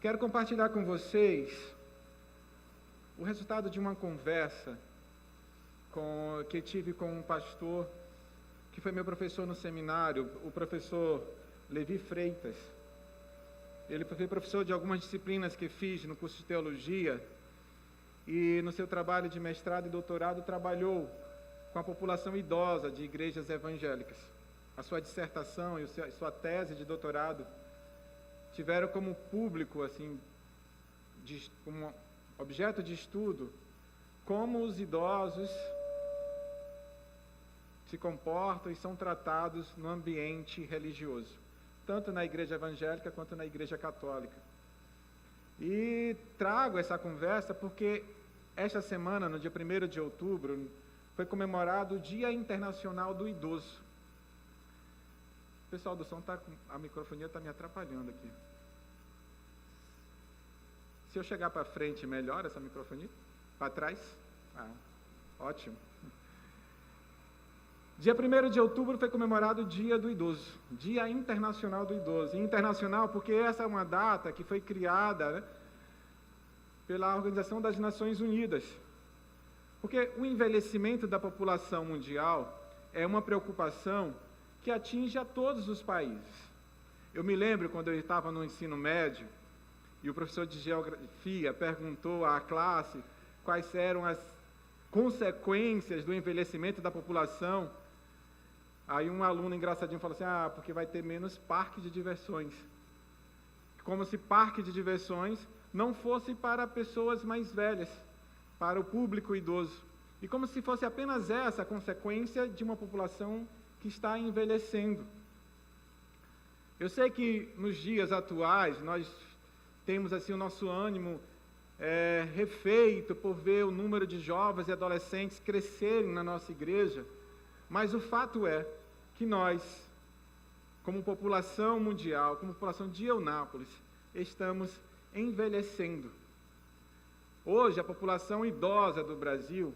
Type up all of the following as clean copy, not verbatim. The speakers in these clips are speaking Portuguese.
Quero compartilhar com vocês o resultado de uma conversa que tive com um pastor que foi meu professor no seminário, o professor Levi Freitas. Ele foi professor de algumas disciplinas que fiz no curso de teologia e no seu trabalho de mestrado e doutorado trabalhou com a população idosa de igrejas evangélicas. A sua dissertação e a sua tese de doutorado tiveram como público, assim, como objeto de estudo, como os idosos se comportam e são tratados no ambiente religioso, tanto na igreja evangélica quanto na igreja católica. E trago essa conversa porque esta semana, no dia 1º de outubro, foi comemorado o Dia Internacional do Idoso. O pessoal do som a microfonia está me atrapalhando aqui. Se eu chegar para frente, melhora essa microfonia? Para trás? Ótimo. Dia 1º de outubro foi comemorado o Dia do Idoso, Dia Internacional do Idoso. E internacional porque essa é uma data que foi criada, pela Organização das Nações Unidas. Porque o envelhecimento da população mundial é uma preocupação que atinge a todos os países. Eu me lembro quando eu estava no ensino médio e o professor de geografia perguntou à classe quais eram as consequências do envelhecimento da população. Aí um aluno engraçadinho falou assim, porque vai ter menos parque de diversões. Como se parque de diversões não fosse para pessoas mais velhas, para o público idoso. E como se fosse apenas essa a consequência de uma população que está envelhecendo. Eu sei que nos dias atuais nós temos assim o nosso ânimo refeito por ver o número de jovens e adolescentes crescerem na nossa igreja, mas o fato é que nós, como população mundial, como população de Eunápolis, estamos envelhecendo. Hoje, a população idosa do Brasil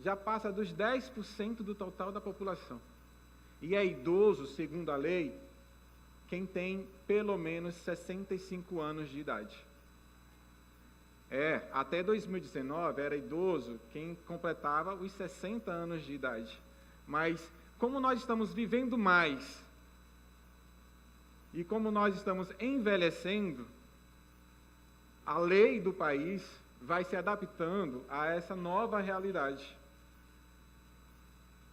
já passa dos 10% do total da população. E é idoso, segundo a lei, quem tem pelo menos 65 anos de idade. Até 2019 era idoso quem completava os 60 anos de idade. Mas, como nós estamos vivendo mais e como nós estamos envelhecendo, a lei do país vai se adaptando a essa nova realidade.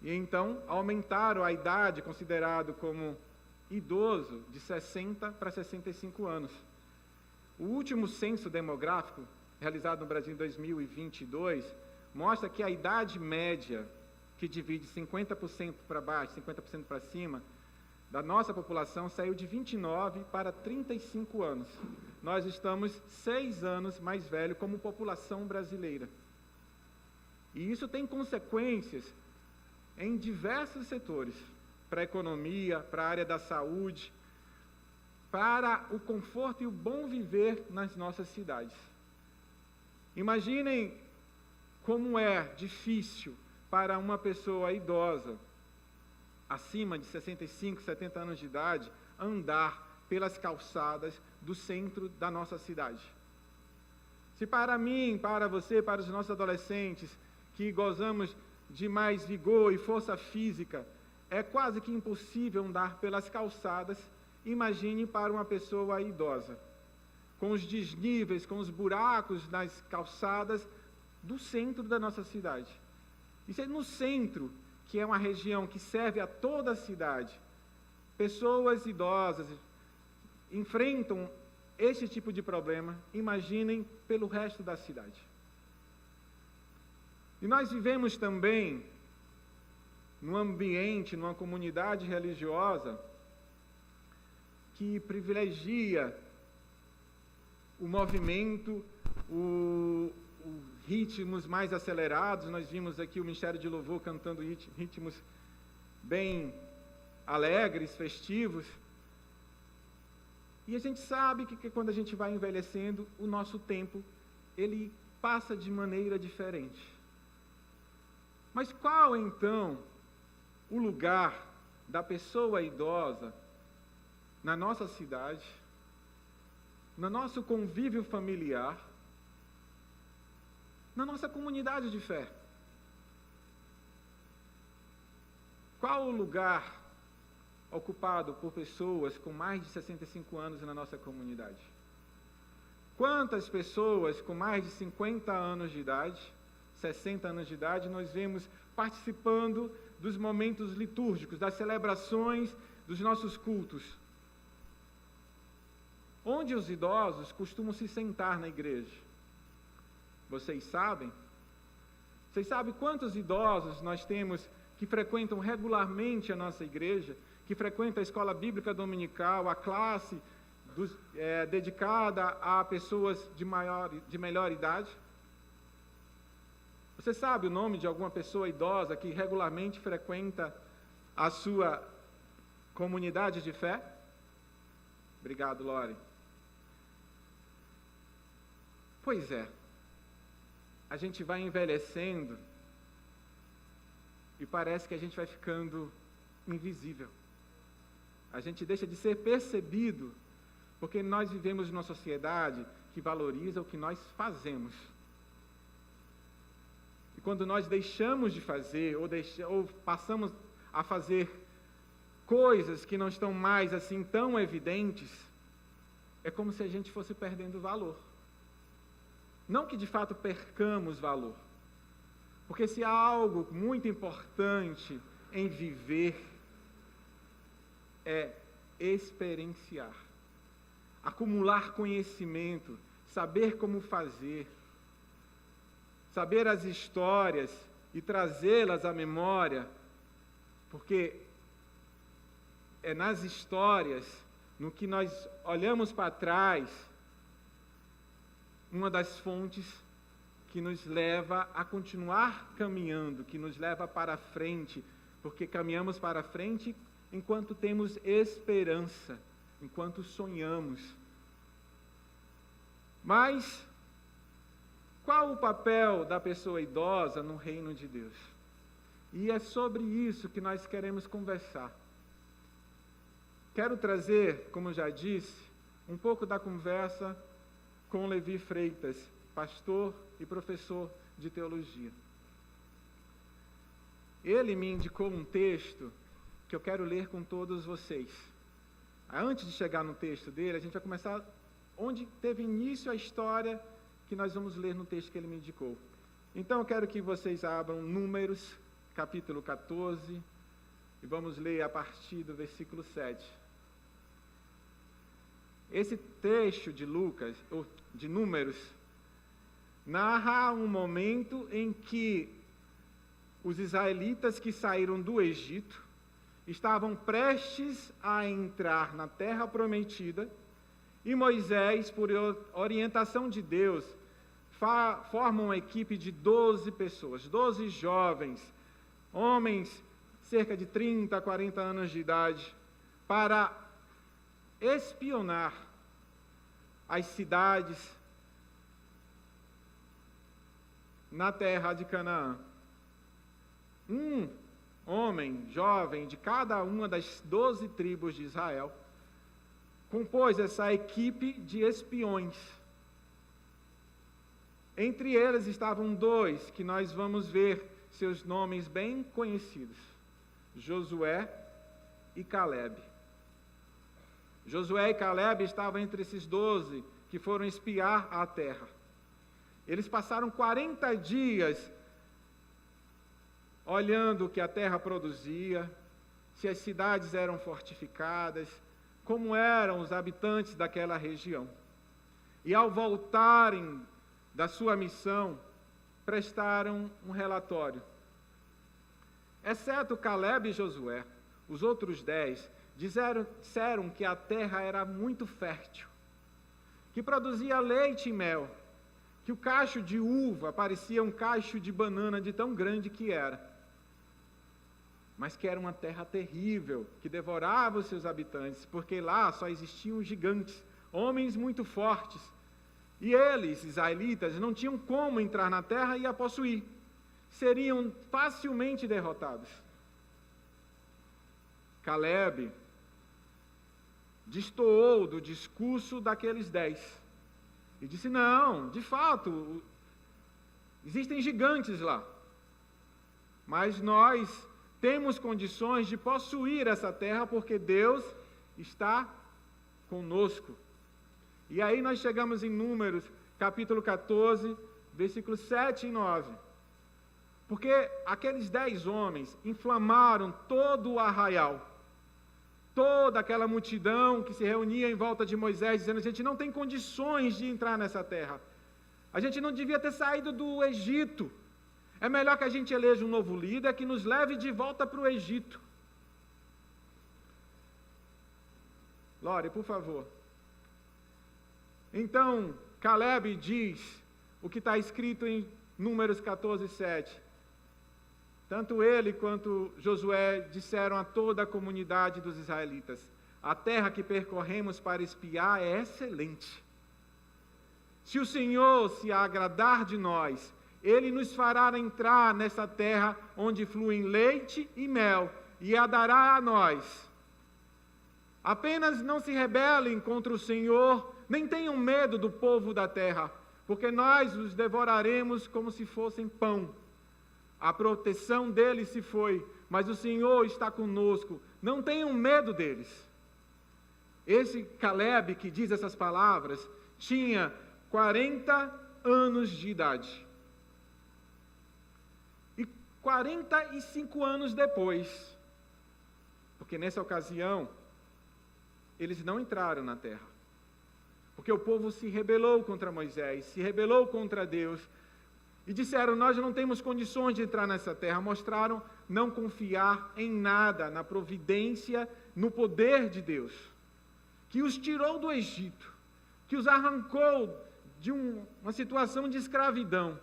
E então, aumentaram a idade considerado como idoso de 60 para 65 anos. O último censo demográfico, realizado no Brasil em 2022, mostra que a idade média, que divide 50% para baixo, 50% para cima, da nossa população, saiu de 29 para 35 anos. Nós estamos 6 anos mais velhos como população brasileira. E isso tem consequências em diversos setores, para a economia, para a área da saúde, para o conforto e o bom viver nas nossas cidades. Imaginem como é difícil para uma pessoa idosa, acima de 65, 70 anos de idade, andar pelas calçadas do centro da nossa cidade. Se para mim, para você, para os nossos adolescentes, que gozamos de mais vigor e força física, é quase que impossível andar pelas calçadas, imagine para uma pessoa idosa, com os desníveis, com os buracos nas calçadas do centro da nossa cidade. Isso é no centro, que é uma região que serve a toda a cidade. Pessoas idosas enfrentam este tipo de problema, imaginem pelo resto da cidade. E nós vivemos também num ambiente, numa comunidade religiosa que privilegia o movimento, os ritmos mais acelerados. Nós vimos aqui o Ministério de Louvor cantando ritmos bem alegres, festivos. E a gente sabe que quando a gente vai envelhecendo, o nosso tempo, ele passa de maneira diferente. Mas qual, então, o lugar da pessoa idosa na nossa cidade, no nosso convívio familiar, na nossa comunidade de fé. Qual o lugar ocupado por pessoas com mais de 65 anos na nossa comunidade? Quantas pessoas com mais de 50 anos de idade, 60 anos de idade, nós vemos participando dos momentos litúrgicos, das celebrações dos nossos cultos? Onde os idosos costumam se sentar na igreja? Vocês sabem? Vocês sabem quantos idosos nós temos que frequentam regularmente a nossa igreja, que frequentam a escola bíblica dominical, a classe dedicada a pessoas de melhor idade? Você sabe o nome de alguma pessoa idosa que regularmente frequenta a sua comunidade de fé? Obrigado, Lore. Pois é, a gente vai envelhecendo e parece que a gente vai ficando invisível. A gente deixa de ser percebido, porque nós vivemos numa sociedade que valoriza o que nós fazemos. E quando nós deixamos de fazer, ou passamos a fazer coisas que não estão mais assim tão evidentes, é como se a gente fosse perdendo valor. Não que de fato percamos valor, porque se há algo muito importante em viver, é experienciar, acumular conhecimento, saber como fazer, saber as histórias e trazê-las à memória, porque é nas histórias, no que nós olhamos para trás, uma das fontes que nos leva a continuar caminhando, que nos leva para frente, porque caminhamos para frente enquanto temos esperança, enquanto sonhamos. Mas qual o papel da pessoa idosa no reino de Deus? E é sobre isso que nós queremos conversar. Quero trazer, como eu já disse, um pouco da conversa com Levi Freitas, pastor e professor de teologia. Ele me indicou um texto que eu quero ler com todos vocês. Antes de chegar no texto dele, a gente vai começar onde teve início a história que nós vamos ler no texto que ele me indicou. Então, eu quero que vocês abram Números, capítulo 14, e vamos ler a partir do versículo 7. Esse trecho de Lucas, ou de Números, narra um momento em que os israelitas que saíram do Egito estavam prestes a entrar na terra prometida, e Moisés, por orientação de Deus, forma uma equipe de 12 pessoas, 12 jovens, homens cerca de 30 a 40 anos de idade, para espionar as cidades na terra de Canaã. Um homem jovem de cada uma das 12 tribos de Israel compôs essa equipe de espiões. Entre eles estavam dois que nós vamos ver seus nomes bem conhecidos: Josué e Calebe. Josué e Calebe estavam entre esses 12 que foram espiar a terra. Eles passaram 40 dias olhando o que a terra produzia, se as cidades eram fortificadas, como eram os habitantes daquela região. E ao voltarem da sua missão, prestaram um relatório. Exceto Calebe e Josué, os outros 10 disseram que a terra era muito fértil, que produzia leite e mel, que o cacho de uva parecia um cacho de banana de tão grande que era, mas que era uma terra terrível, que devorava os seus habitantes, porque lá só existiam gigantes, homens muito fortes, e eles, israelitas, não tinham como entrar na terra e a possuir, seriam facilmente derrotados. Calebe destoou do discurso daqueles 10. E disse, não, de fato, existem gigantes lá. Mas nós temos condições de possuir essa terra porque Deus está conosco. E aí nós chegamos em Números, capítulo 14, versículos 7 e 9. Porque aqueles 10 homens inflamaram todo o arraial, toda aquela multidão que se reunia em volta de Moisés, dizendo, a gente não tem condições de entrar nessa terra. A gente não devia ter saído do Egito. É melhor que a gente eleja um novo líder que nos leve de volta para o Egito. Lore, por favor. Então, Caleb diz o que está escrito em Números 14, 7. Tanto ele quanto Josué disseram a toda a comunidade dos israelitas, a terra que percorremos para espiar é excelente. Se o Senhor se agradar de nós, Ele nos fará entrar nessa terra onde fluem leite e mel, e a dará a nós. Apenas não se rebelem contra o Senhor, nem tenham medo do povo da terra, porque nós os devoraremos como se fossem pão. A proteção deles se foi, mas o Senhor está conosco. Não tenham medo deles. Esse Caleb que diz essas palavras tinha 40 anos de idade. E 45 anos depois, porque nessa ocasião, eles não entraram na terra. Porque o povo se rebelou contra Moisés, se rebelou contra Deus, e disseram, nós não temos condições de entrar nessa terra. Mostraram não confiar em nada, na providência, no poder de Deus, que os tirou do Egito, que os arrancou de uma situação de escravidão,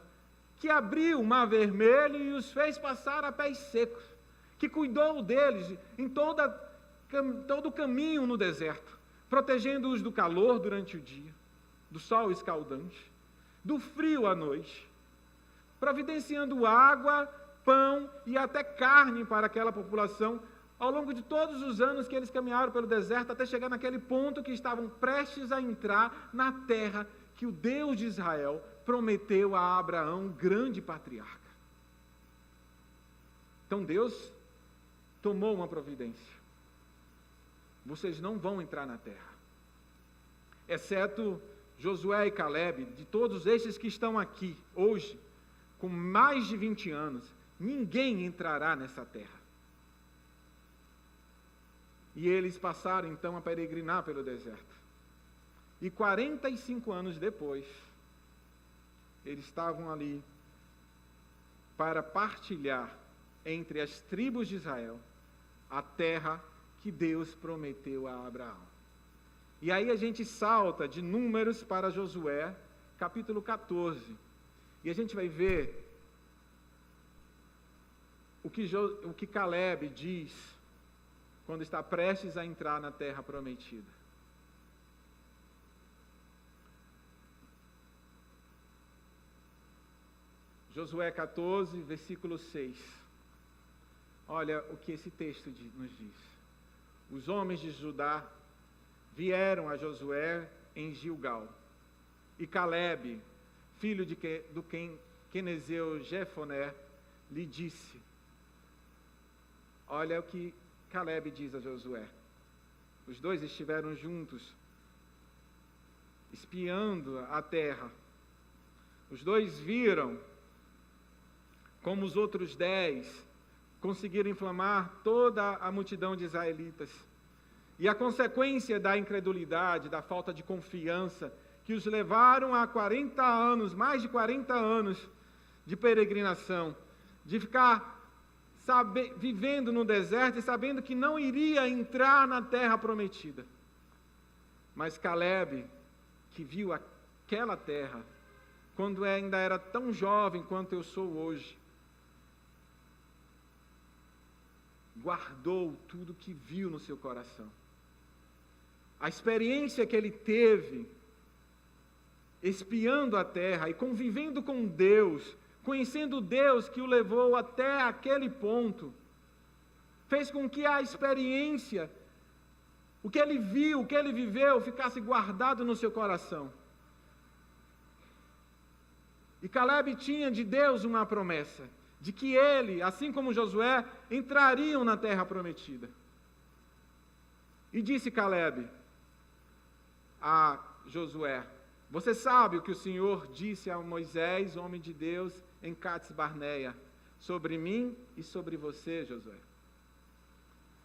que abriu o Mar Vermelho e os fez passar a pés secos, que cuidou deles em todo o caminho no deserto, protegendo-os do calor durante o dia, do sol escaldante, do frio à noite, providenciando água, pão e até carne para aquela população, ao longo de todos os anos que eles caminharam pelo deserto, até chegar naquele ponto que estavam prestes a entrar na terra que o Deus de Israel prometeu a Abraão, grande patriarca. Então Deus tomou uma providência. Vocês não vão entrar na terra. Exceto Josué e Caleb, de todos estes que estão aqui hoje, com mais de 20 anos, ninguém entrará nessa terra. E eles passaram então a peregrinar pelo deserto. E 45 anos depois, eles estavam ali para partilhar entre as tribos de Israel a terra que Deus prometeu a Abraão. E aí a gente salta de Números para Josué, capítulo 14. E a gente vai ver o que Caleb diz quando está prestes a entrar na terra prometida. Josué 14, versículo 6. Olha o que esse texto nos diz. Os homens de Judá vieram a Josué em Gilgal, e Caleb, filho do quenezeu Jefoné, lhe disse, olha o que Caleb diz a Josué. Os dois estiveram juntos, espiando a terra. Os dois viram como os outros 10 conseguiram inflamar toda a multidão de israelitas. E a consequência da incredulidade, da falta de confiança, que os levaram a 40 anos, mais de 40 anos de peregrinação, de ficar vivendo no deserto e sabendo que não iria entrar na terra prometida. Mas Caleb, que viu aquela terra, quando ainda era tão jovem quanto eu sou hoje, guardou tudo que viu no seu coração. A experiência que ele teve, espiando a terra e convivendo com Deus, conhecendo Deus que o levou até aquele ponto, fez com que a experiência, o que ele viu, o que ele viveu, ficasse guardado no seu coração. E Caleb tinha de Deus uma promessa, de que ele, assim como Josué, entrariam na terra prometida. E disse Caleb a Josué: você sabe o que o Senhor disse a Moisés, homem de Deus, em Cades Barneia, sobre mim e sobre você, Josué.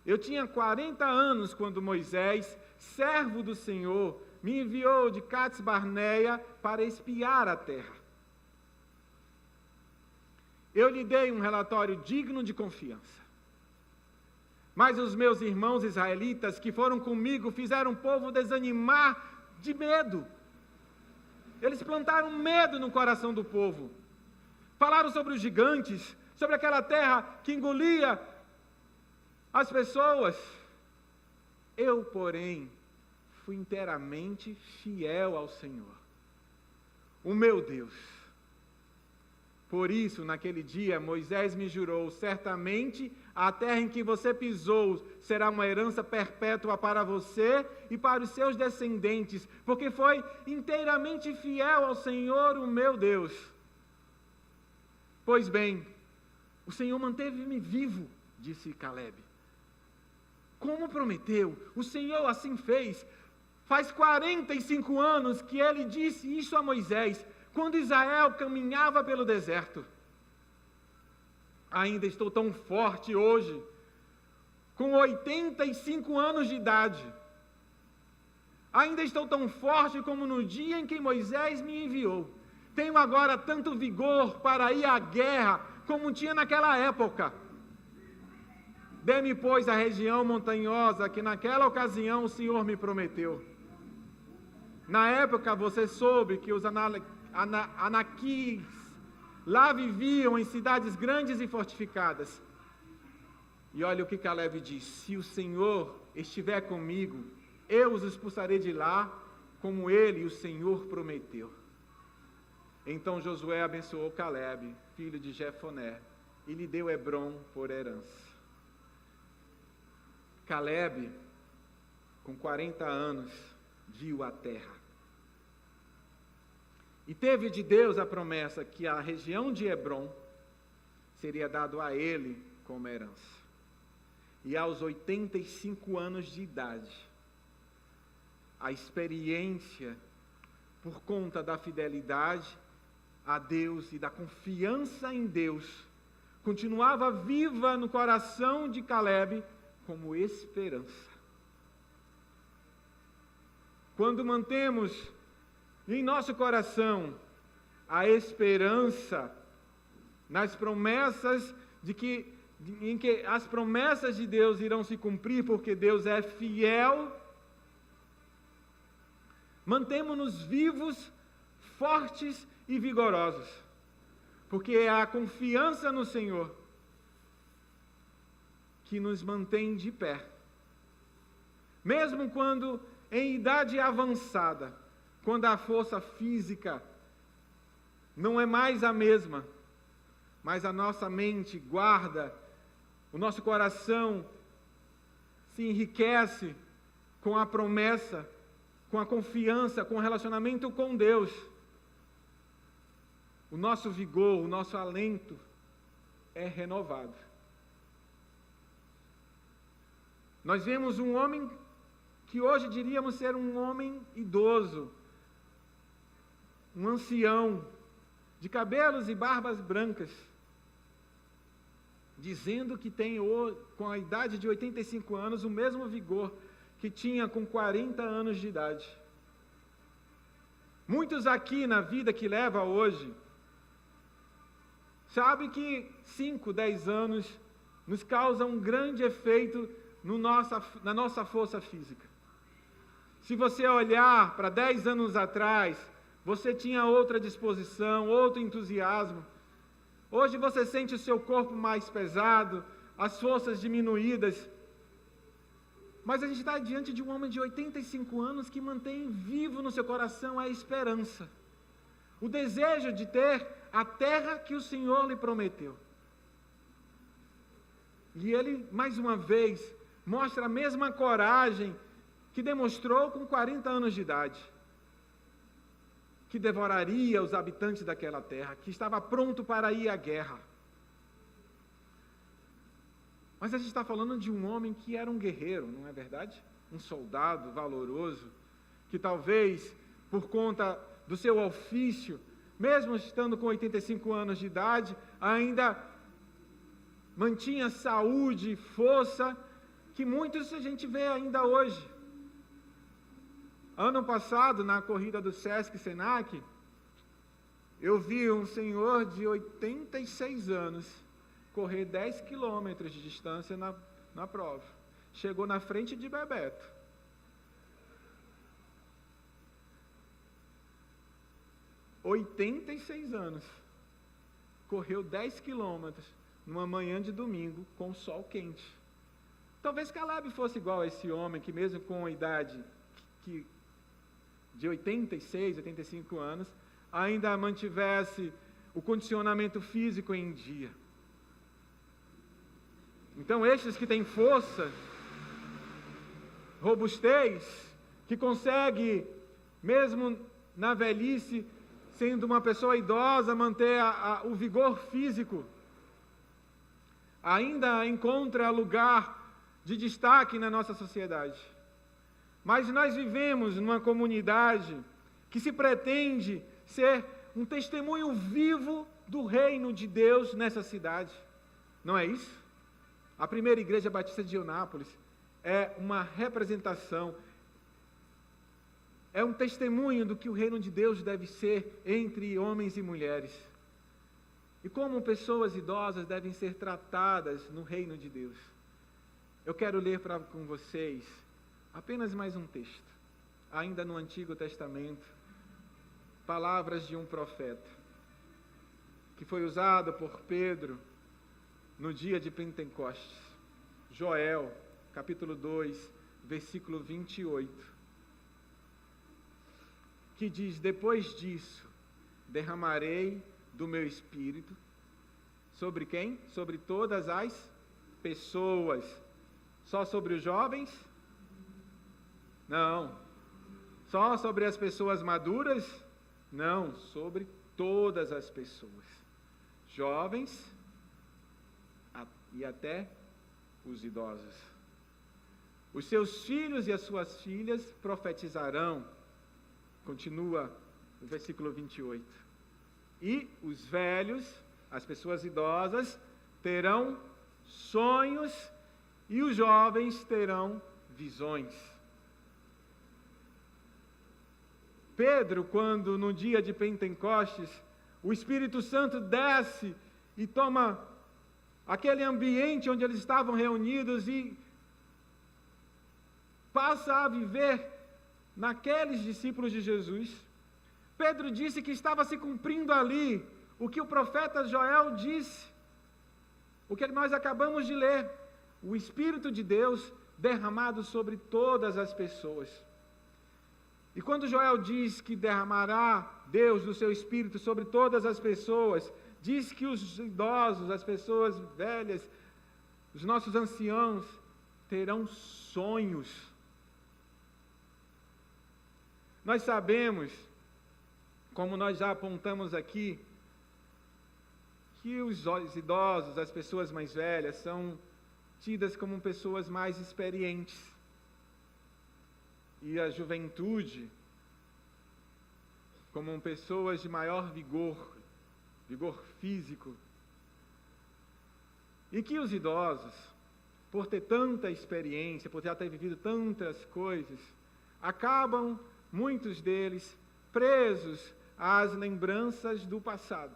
Eu tinha 40 anos quando Moisés, servo do Senhor, me enviou de Cades Barneia para espiar a terra. Eu lhe dei um relatório digno de confiança. Mas os meus irmãos israelitas que foram comigo fizeram o povo desanimar de medo. Eles plantaram medo no coração do povo. Falaram sobre os gigantes, sobre aquela terra que engolia as pessoas. Eu, porém, fui inteiramente fiel ao Senhor, o meu Deus. Por isso, naquele dia, Moisés me jurou: certamente a terra em que você pisou será uma herança perpétua para você e para os seus descendentes, porque foi inteiramente fiel ao Senhor, o meu Deus. Pois bem, o Senhor manteve-me vivo, disse Caleb. Como prometeu, o Senhor assim fez. Faz 45 anos que ele disse isso a Moisés, quando Israel caminhava pelo deserto. Ainda estou tão forte hoje, com 85 anos de idade. Ainda estou tão forte como no dia em que Moisés me enviou. Tenho agora tanto vigor para ir à guerra, como tinha naquela época. Dê-me, pois, a região montanhosa que naquela ocasião o Senhor me prometeu. Na época você soube que os Anaquis lá viviam em cidades grandes e fortificadas. E olha o que Caleb diz: se o Senhor estiver comigo, eu os expulsarei de lá, como ele, o Senhor, prometeu. Então Josué abençoou Caleb, filho de Jefoné, e lhe deu Hebrom por herança. Caleb, com 40 anos, viu a terra. E teve de Deus a promessa que a região de Hebrom seria dado a ele como herança. E aos 85 anos de idade, a experiência, por conta da fidelidade a Deus e da confiança em Deus, continuava viva no coração de Caleb como esperança. Quando mantemos em nosso coração a esperança nas promessas em que as promessas de Deus irão se cumprir, porque Deus é fiel, mantemos-nos vivos, fortes e vigorosos, porque é a confiança no Senhor que nos mantém de pé. Mesmo quando em idade avançada, quando a força física não é mais a mesma, mas a nossa mente guarda, o nosso coração se enriquece com a promessa, com a confiança, com o relacionamento com Deus. O nosso vigor, o nosso alento é renovado. Nós vemos um homem que hoje diríamos ser um homem idoso, um ancião, de cabelos e barbas brancas, dizendo que tem, com a idade de 85 anos, o mesmo vigor que tinha com 40 anos de idade. Muitos aqui na vida que leva hoje, sabem que 5, 10 anos nos causam um grande efeito na nossa força física. Se você olhar para 10 anos atrás, você tinha outra disposição, outro entusiasmo. Hoje você sente o seu corpo mais pesado, as forças diminuídas. Mas a gente está diante de um homem de 85 anos que mantém vivo no seu coração a esperança, o desejo de ter a terra que o Senhor lhe prometeu. E ele, mais uma vez, mostra a mesma coragem que demonstrou com 40 anos de idade que devoraria os habitantes daquela terra, que estava pronto para ir à guerra. Mas a gente está falando de um homem que era um guerreiro, não é verdade? Um soldado valoroso, que talvez, por conta do seu ofício, mesmo estando com 85 anos de idade, ainda mantinha saúde, força, que muitos a gente vê ainda hoje. Ano passado, na corrida do Sesc Senac, eu vi um senhor de 86 anos correr 10 quilômetros de distância na prova. Chegou na frente de Bebeto. (86 anos). Correu 10 quilômetros numa manhã de domingo com o sol quente. Talvez Caleb fosse igual a esse homem que, mesmo com a idade de 86, 85 anos, ainda mantivesse o condicionamento físico em dia. Então, estes que têm força, robustez, que consegue, mesmo na velhice, sendo uma pessoa idosa, manter o vigor físico, ainda encontra lugar de destaque na nossa sociedade. Mas nós vivemos numa comunidade que se pretende ser um testemunho vivo do reino de Deus nessa cidade. Não é isso? A primeira igreja batista de Eunápolis é uma representação, é um testemunho do que o reino de Deus deve ser entre homens e mulheres. E como pessoas idosas devem ser tratadas no reino de Deus. Eu quero ler com vocês apenas mais um texto, ainda no Antigo Testamento, palavras de um profeta, que foi usado por Pedro no dia de Pentecostes. Joel, capítulo 2, versículo 28, que diz: depois disso, derramarei do meu espírito, sobre quem? Sobre todas as pessoas. Só sobre os jovens? Não. Só sobre as pessoas maduras? Não, sobre todas as pessoas. Jovens e até os idosos. Os seus filhos e as suas filhas profetizarão. Continua o versículo 28. E os velhos, as pessoas idosas, terão sonhos e os jovens terão visões. Pedro, quando no dia de Pentecostes, o Espírito Santo desce e toma aquele ambiente onde eles estavam reunidos e passa a viver naqueles discípulos de Jesus. Pedro disse que estava se cumprindo ali o que o profeta Joel disse, o que nós acabamos de ler, o Espírito de Deus derramado sobre todas as pessoas. E quando Joel diz que derramará Deus do seu Espírito sobre todas as pessoas, diz que os idosos, as pessoas velhas, os nossos anciãos, terão sonhos. Nós sabemos, como nós já apontamos aqui, que os idosos, as pessoas mais velhas, são tidas como pessoas mais experientes. E a juventude como pessoas de maior vigor físico. E que os idosos, por ter tanta experiência, por já ter vivido tantas coisas, acabam, muitos deles, presos às lembranças do passado.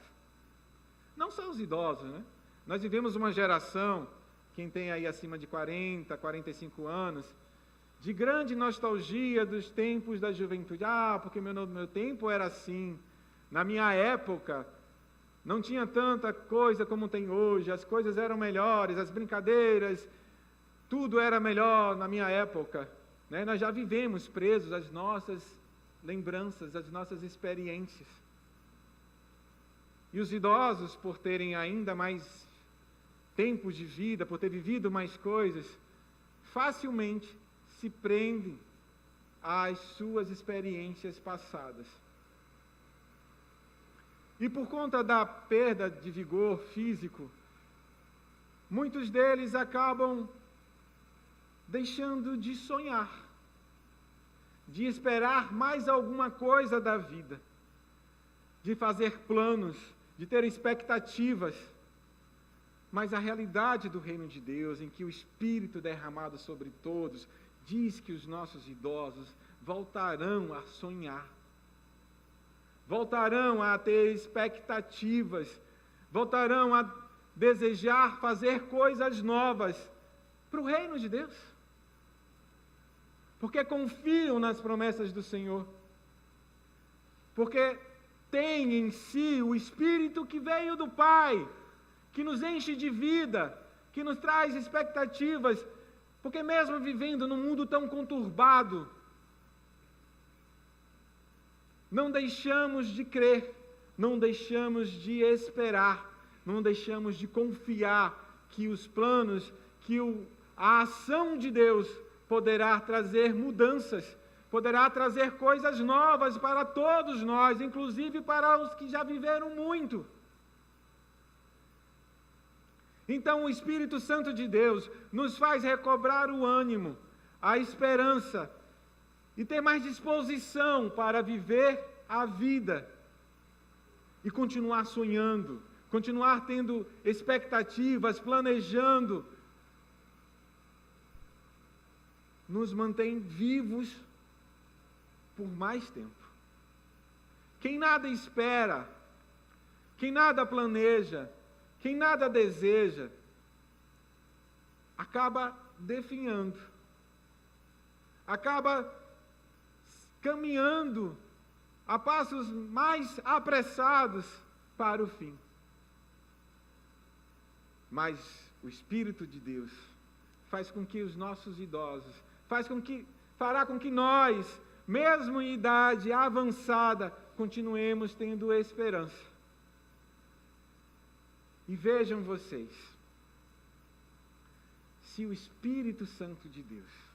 Não só os idosos, né? Nós vivemos uma geração, quem tem aí acima de 40, 45 anos, de grande nostalgia dos tempos da juventude. Porque meu tempo era assim. Na minha época, não tinha tanta coisa como tem hoje, as coisas eram melhores, as brincadeiras, tudo era melhor na minha época. Né? Nós já vivemos presos às nossas lembranças, às nossas experiências. E os idosos, por terem ainda mais tempos de vida, por ter vivido mais coisas, facilmente se prendem às suas experiências passadas. E por conta da perda de vigor físico, muitos deles acabam deixando de sonhar, de esperar mais alguma coisa da vida, de fazer planos, de ter expectativas. Mas a realidade do reino de Deus, em que o Espírito derramado sobre todos, diz que os nossos idosos voltarão a sonhar, voltarão a ter expectativas, voltarão a desejar fazer coisas novas para o reino de Deus, porque confiam nas promessas do Senhor, porque têm em si o Espírito que veio do Pai, que nos enche de vida, que nos traz expectativas, porque mesmo vivendo num mundo tão conturbado, não deixamos de crer, não deixamos de esperar, não deixamos de confiar que os planos, que a ação de Deus poderá trazer mudanças, poderá trazer coisas novas para todos nós, inclusive para os que já viveram muito. Então o Espírito Santo de Deus nos faz recobrar o ânimo, a esperança, e ter mais disposição para viver a vida e continuar sonhando, continuar tendo expectativas, planejando, nos mantém vivos por mais tempo. Quem nada espera, quem nada planeja, quem nada deseja, acaba definhando, acaba caminhando a passos mais apressados para o fim. Mas o Espírito de Deus faz com que os nossos idosos, fará com que nós, mesmo em idade avançada, continuemos tendo esperança. E vejam vocês, se o Espírito Santo de Deus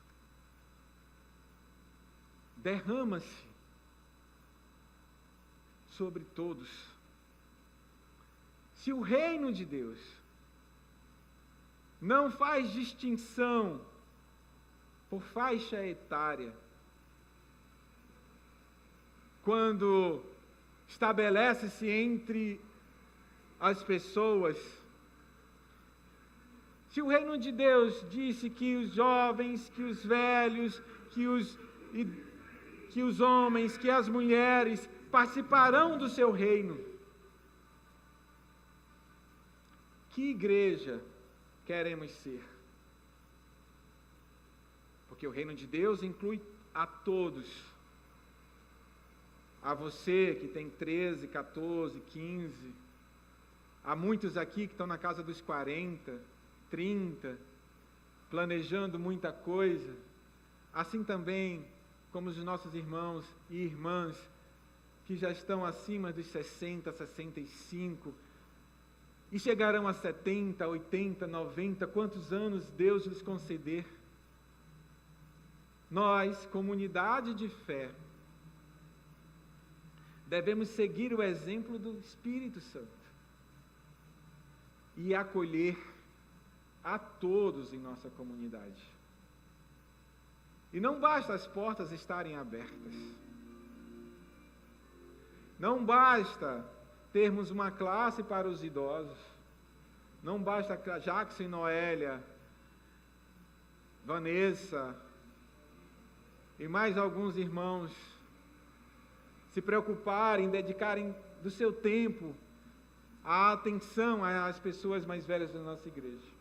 derrama-se sobre todos, se o reino de Deus não faz distinção por faixa etária, quando estabelece-se entre as pessoas, se o reino de Deus disse que os jovens, que os velhos, que os homens, que as mulheres participarão do seu reino, que igreja queremos ser? Porque o reino de Deus inclui a todos. A você que tem 13, 14, 15. Há muitos aqui que estão na casa dos 40, 30, planejando muita coisa. Assim também como os nossos irmãos e irmãs que já estão acima dos 60, 65, e chegarão a 70, 80, 90, quantos anos Deus lhes conceder. Nós, comunidade de fé, devemos seguir o exemplo do Espírito Santo e acolher a todos em nossa comunidade. E não basta as portas estarem abertas. Não basta termos uma classe para os idosos. Não basta Jackson, Noélia, Vanessa e mais alguns irmãos se preocuparem, dedicarem do seu tempo a atenção às pessoas mais velhas da nossa igreja.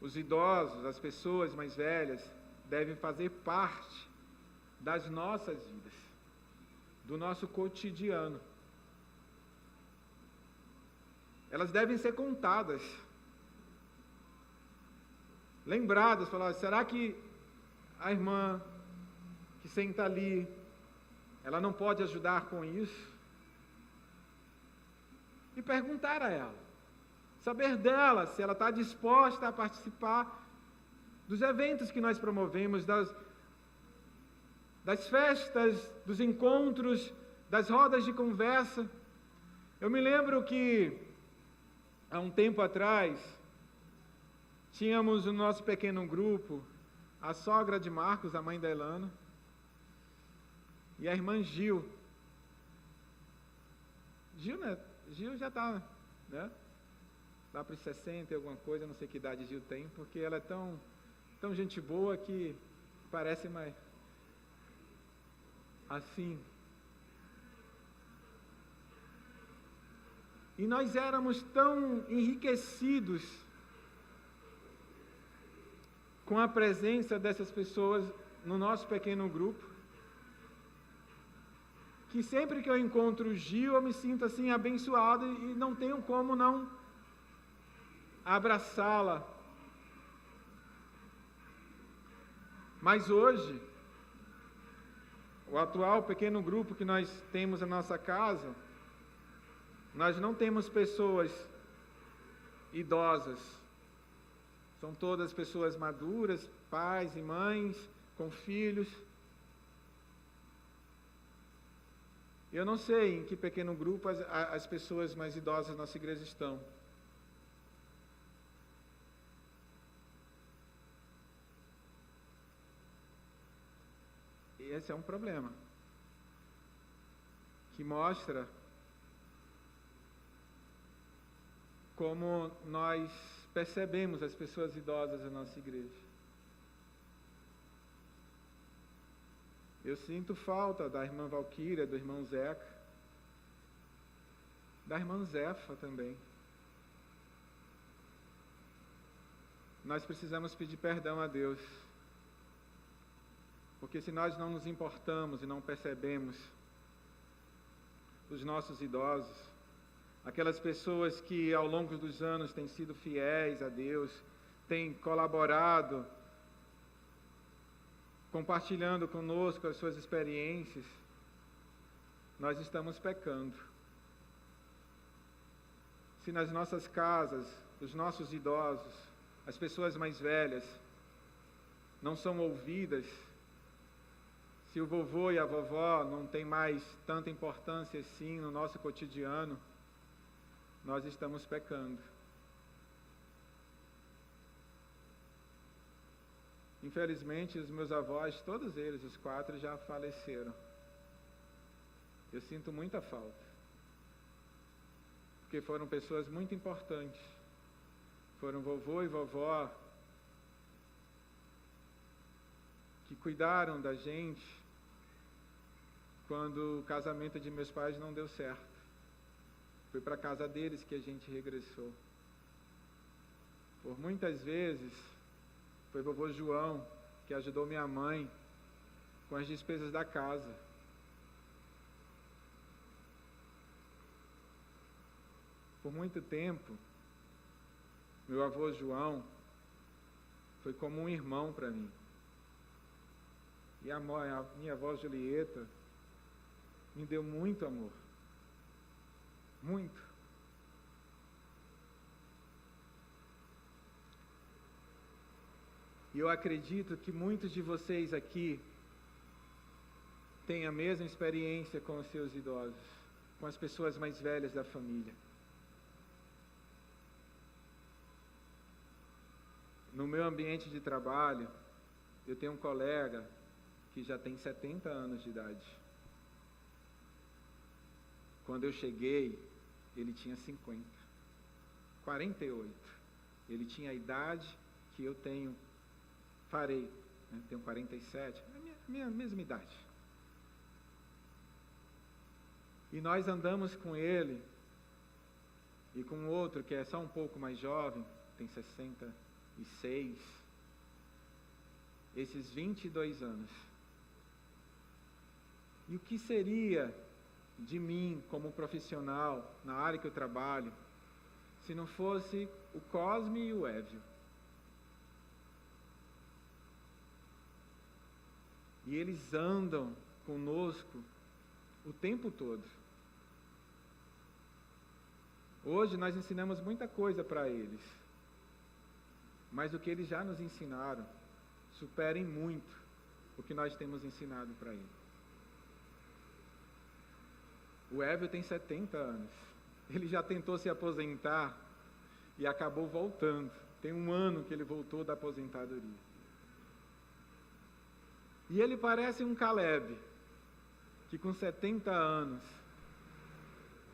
Os idosos, as pessoas mais velhas, devem fazer parte das nossas vidas, do nosso cotidiano. Elas devem ser contadas, lembradas, falar, será que a irmã que senta ali, ela não pode ajudar com isso? E perguntar a ela, saber dela se ela está disposta a participar dos eventos que nós promovemos, das festas, dos encontros, das rodas de conversa. Eu me lembro que, há um tempo atrás, tínhamos no nosso pequeno grupo a sogra de Marcos, a mãe da Elana, e a irmã Gil. Gil já está, né? Lá para os 60 e alguma coisa, não sei que idade Gil tem, porque ela é tão gente boa que parece mais assim. E nós éramos tão enriquecidos com a presença dessas pessoas no nosso pequeno grupo, que sempre que eu encontro o Gil, eu me sinto assim abençoado e não tenho como não abraçá-la. Mas hoje, o atual pequeno grupo que nós temos na nossa casa, nós não temos pessoas idosas. São todas pessoas maduras, pais e mães, com filhos. Eu não sei em que pequeno grupo as pessoas mais idosas da nossa igreja estão. E esse é um problema que mostra como nós percebemos as pessoas idosas da nossa igreja. Eu sinto falta da irmã Valquíria, do irmão Zeca, da irmã Zefa também. Nós precisamos pedir perdão a Deus, porque se nós não nos importamos e não percebemos os nossos idosos, aquelas pessoas que ao longo dos anos têm sido fiéis a Deus, têm colaborado, compartilhando conosco as suas experiências, nós estamos pecando. Se nas nossas casas, os nossos idosos, as pessoas mais velhas, não são ouvidas, se o vovô e a vovó não têm mais tanta importância assim no nosso cotidiano, nós estamos pecando. Infelizmente, os meus avós, todos eles, os 4, já faleceram. Eu sinto muita falta, porque foram pessoas muito importantes. Foram vovô e vovó que cuidaram da gente quando o casamento de meus pais não deu certo. Foi para a casa deles que a gente regressou. Por muitas vezes, foi vovô João que ajudou minha mãe com as despesas da casa. Por muito tempo, meu avô João foi como um irmão para mim. E a minha avó Julieta me deu muito amor. Muito. E eu acredito que muitos de vocês aqui têm a mesma experiência com os seus idosos, com as pessoas mais velhas da família. No meu ambiente de trabalho, eu tenho um colega que já tem 70 anos de idade. Quando eu cheguei, ele tinha 50, 48. Ele tinha a idade que eu tenho, farei, né? Tenho 47, minha mesma idade. E nós andamos com ele, e com outro que é só um pouco mais jovem, tem 66, esses 22 anos. E o que seria de mim como profissional na área que eu trabalho, se não fosse o Cosme e o Évio? E eles andam conosco o tempo todo. Hoje nós ensinamos muita coisa para eles, mas o que eles já nos ensinaram superem muito o que nós temos ensinado para ele. O Évio tem 70 anos. Ele já tentou se aposentar e acabou voltando. Tem 1 ano que ele voltou da aposentadoria. E ele parece um Caleb, que com 70 anos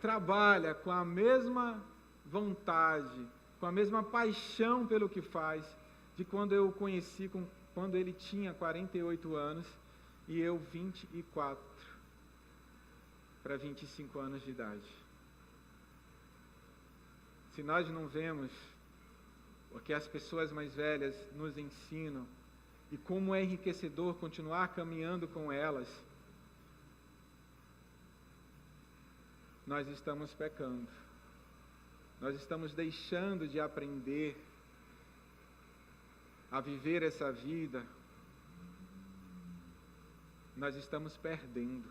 trabalha com a mesma vontade, com a mesma paixão pelo que faz, de quando eu o conheci, quando ele tinha 48 anos e eu 24 para 25 anos de idade. Se nós não vemos o que as pessoas mais velhas nos ensinam e como é enriquecedor continuar caminhando com elas, nós estamos pecando. Nós estamos deixando de aprender a viver essa vida. Nós estamos perdendo.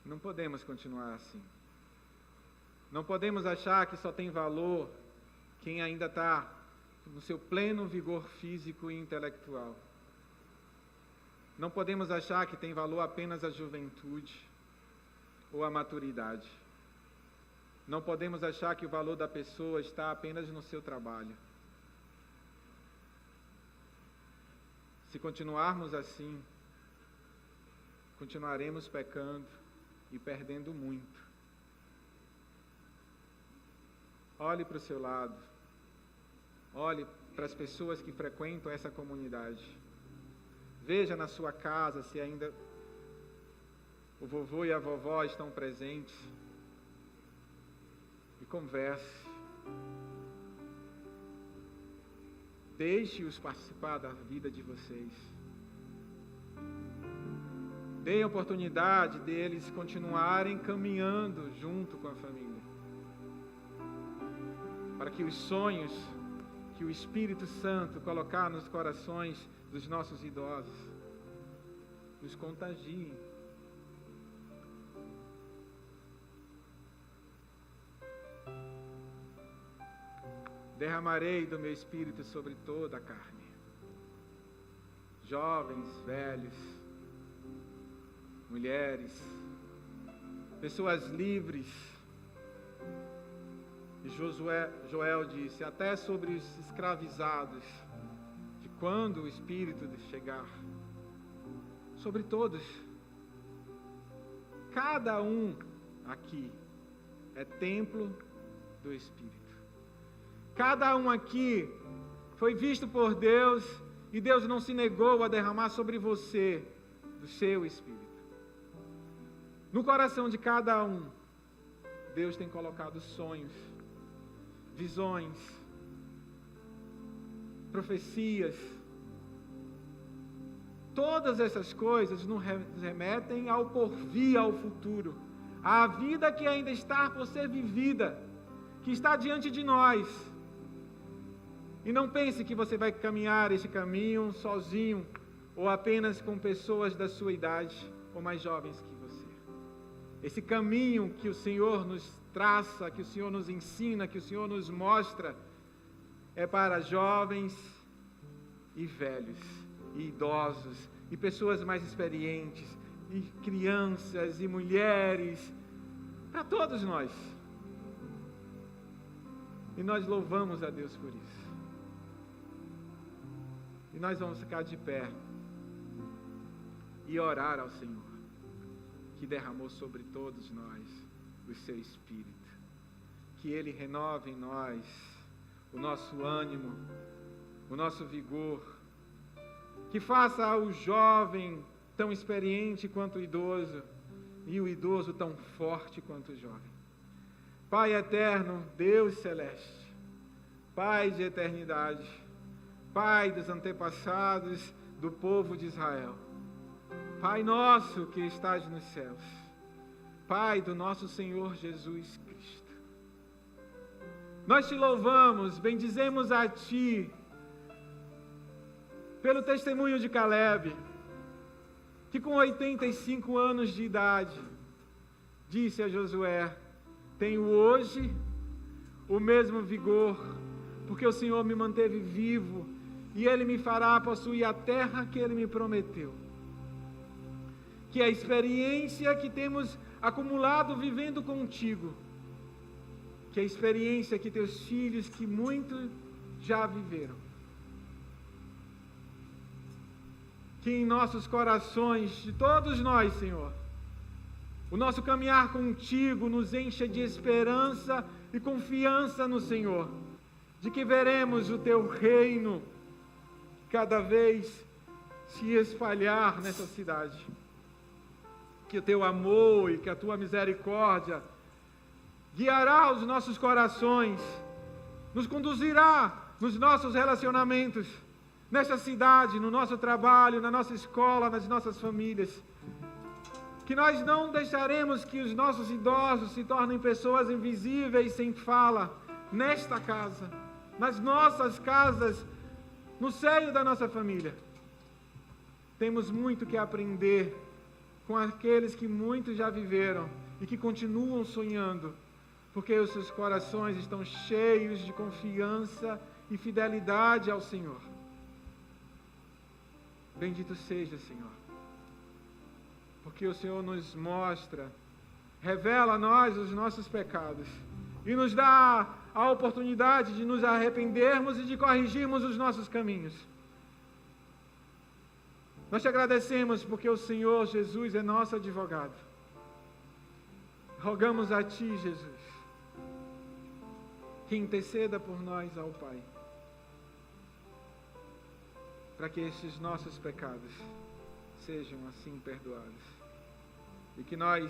Não podemos continuar assim. Não podemos achar que só tem valor quem ainda está no seu pleno vigor físico e intelectual. Não podemos achar que tem valor apenas a juventude ou a maturidade. Não podemos achar que o valor da pessoa está apenas no seu trabalho. Se continuarmos assim, continuaremos pecando e perdendo muito. Olhe para o seu lado. Olhe para as pessoas que frequentam essa comunidade. Veja na sua casa se ainda o vovô e a vovó estão presentes. E converse. Deixe-os participar da vida de vocês. Dê a oportunidade deles continuarem caminhando junto com a família. Para que os sonhos que o Espírito Santo colocar nos corações dos nossos idosos nos contagiem. Derramarei do meu Espírito sobre toda a carne. Jovens, velhos, mulheres, pessoas livres. E Joel disse, até sobre os escravizados, de quando o Espírito chegar, sobre todos. Cada um aqui é templo do Espírito. Cada um aqui foi visto por Deus e Deus não se negou a derramar sobre você do seu Espírito. No coração de cada um, Deus tem colocado sonhos, visões, profecias. Todas essas coisas nos remetem ao porvir, ao futuro, à vida que ainda está por ser vivida, que está diante de nós. E não pense que você vai caminhar esse caminho sozinho, ou apenas com pessoas da sua idade, ou mais jovens que você. Esse caminho que o Senhor nos traça, que o Senhor nos ensina, que o Senhor nos mostra, é para jovens e velhos, e idosos, e pessoas mais experientes, e crianças, e mulheres, para todos nós. E nós louvamos a Deus por isso. E nós vamos ficar de pé e orar ao Senhor, que derramou sobre todos nós o seu Espírito. Que Ele renove em nós o nosso ânimo, o nosso vigor. Que faça o jovem tão experiente quanto o idoso, e o idoso tão forte quanto o jovem. Pai eterno, Deus celeste, Pai de eternidade, Pai dos antepassados do povo de Israel, Pai nosso que estás nos céus, Pai do nosso Senhor Jesus Cristo, nós te louvamos, bendizemos a Ti, pelo testemunho de Caleb, que com 85 anos de idade, disse a Josué, tenho hoje o mesmo vigor porque o Senhor me manteve vivo e Ele me fará possuir a terra que Ele me prometeu. Que a experiência que temos acumulado vivendo contigo, que a experiência que teus filhos, que muito já viveram, que em nossos corações, de todos nós, Senhor, o nosso caminhar contigo nos encha de esperança e confiança no Senhor, de que veremos o teu reino cada vez se espalhar nessa cidade, que o teu amor e que a tua misericórdia guiará os nossos corações, nos conduzirá nos nossos relacionamentos, nessa cidade, no nosso trabalho, na nossa escola, nas nossas famílias. Que nós não deixaremos que os nossos idosos se tornem pessoas invisíveis sem fala, nesta casa, nas nossas casas, no seio da nossa família. Temos muito que aprender com aqueles que muito já viveram e que continuam sonhando, porque os seus corações estão cheios de confiança e fidelidade ao Senhor. Bendito seja, Senhor, porque o Senhor nos mostra, revela a nós os nossos pecados e nos dá a oportunidade de nos arrependermos e de corrigirmos os nossos caminhos. Nós te agradecemos porque o Senhor Jesus é nosso advogado. Rogamos a Ti, Jesus, que interceda por nós ao Pai, para que estes nossos pecados sejam assim perdoados e que nós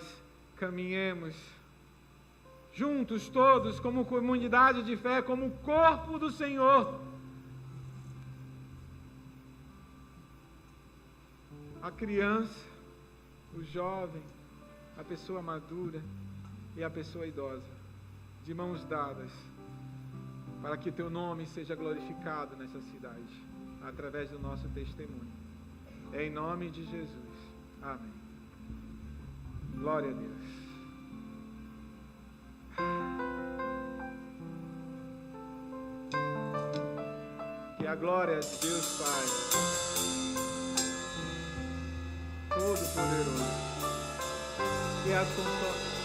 caminhemos juntos todos como comunidade de fé, como o corpo do Senhor, a criança, o jovem, a pessoa madura e a pessoa idosa, de mãos dadas, para que teu nome seja glorificado nessa cidade, através do nosso testemunho. Em nome de Jesus. Amém. Glória a Deus. Que a glória de Deus Pai Todo-Poderoso,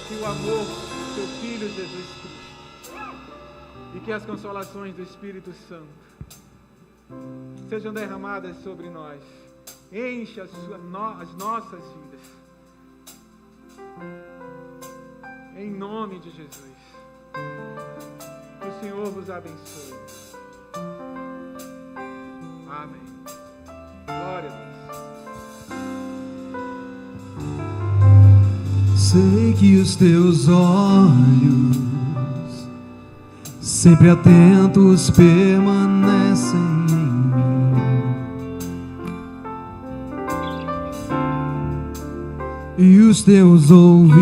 que o amor do teu Filho Jesus Cristo e que as consolações do Espírito Santo sejam derramadas sobre nós. Encha as nossas vidas. Em nome de Jesus. Que o Senhor vos abençoe. Amém. Glória a Deus. Sei que os teus olhos, sempre atentos, permanecem em mim, e os teus ouvidos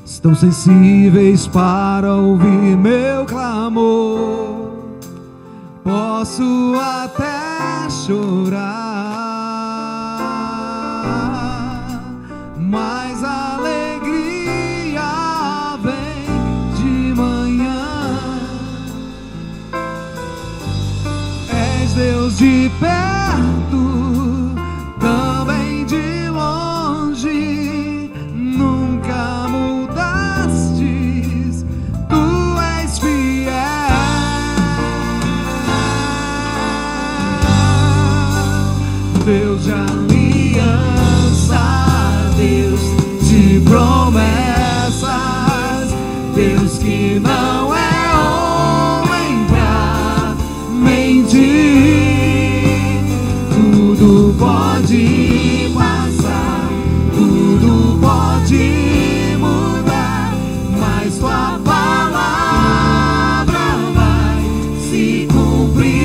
estão sensíveis para ouvir meu clamor. Posso até chorar, mas a alegria vem de manhã. És Deus de perto, também de longe, nunca mudastes, tu és fiel. Deus de aliança, Deus de promessas, Deus que não é homem pra mentir. Tudo pode passar, tudo pode mudar, mas tua palavra vai se cumprir.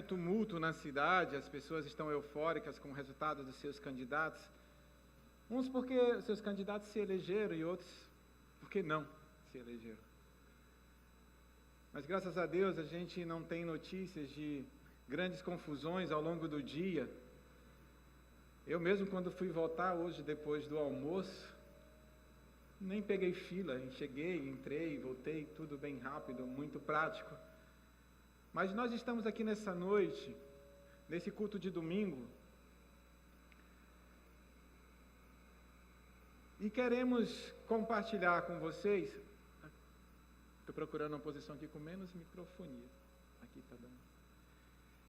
certo tumulto na cidade, as pessoas estão eufóricas com o resultado dos seus candidatos. Uns porque seus candidatos se elegeram e outros porque não se elegeram. Mas graças a Deus a gente não tem notícias de grandes confusões ao longo do dia. Eu mesmo, quando fui votar hoje depois do almoço, nem peguei fila, cheguei, entrei, voltei, tudo bem rápido, muito prático. Mas nós estamos aqui nessa noite, nesse culto de domingo, e queremos compartilhar com vocês. Estou procurando uma posição aqui com menos microfonia. Aqui está dando.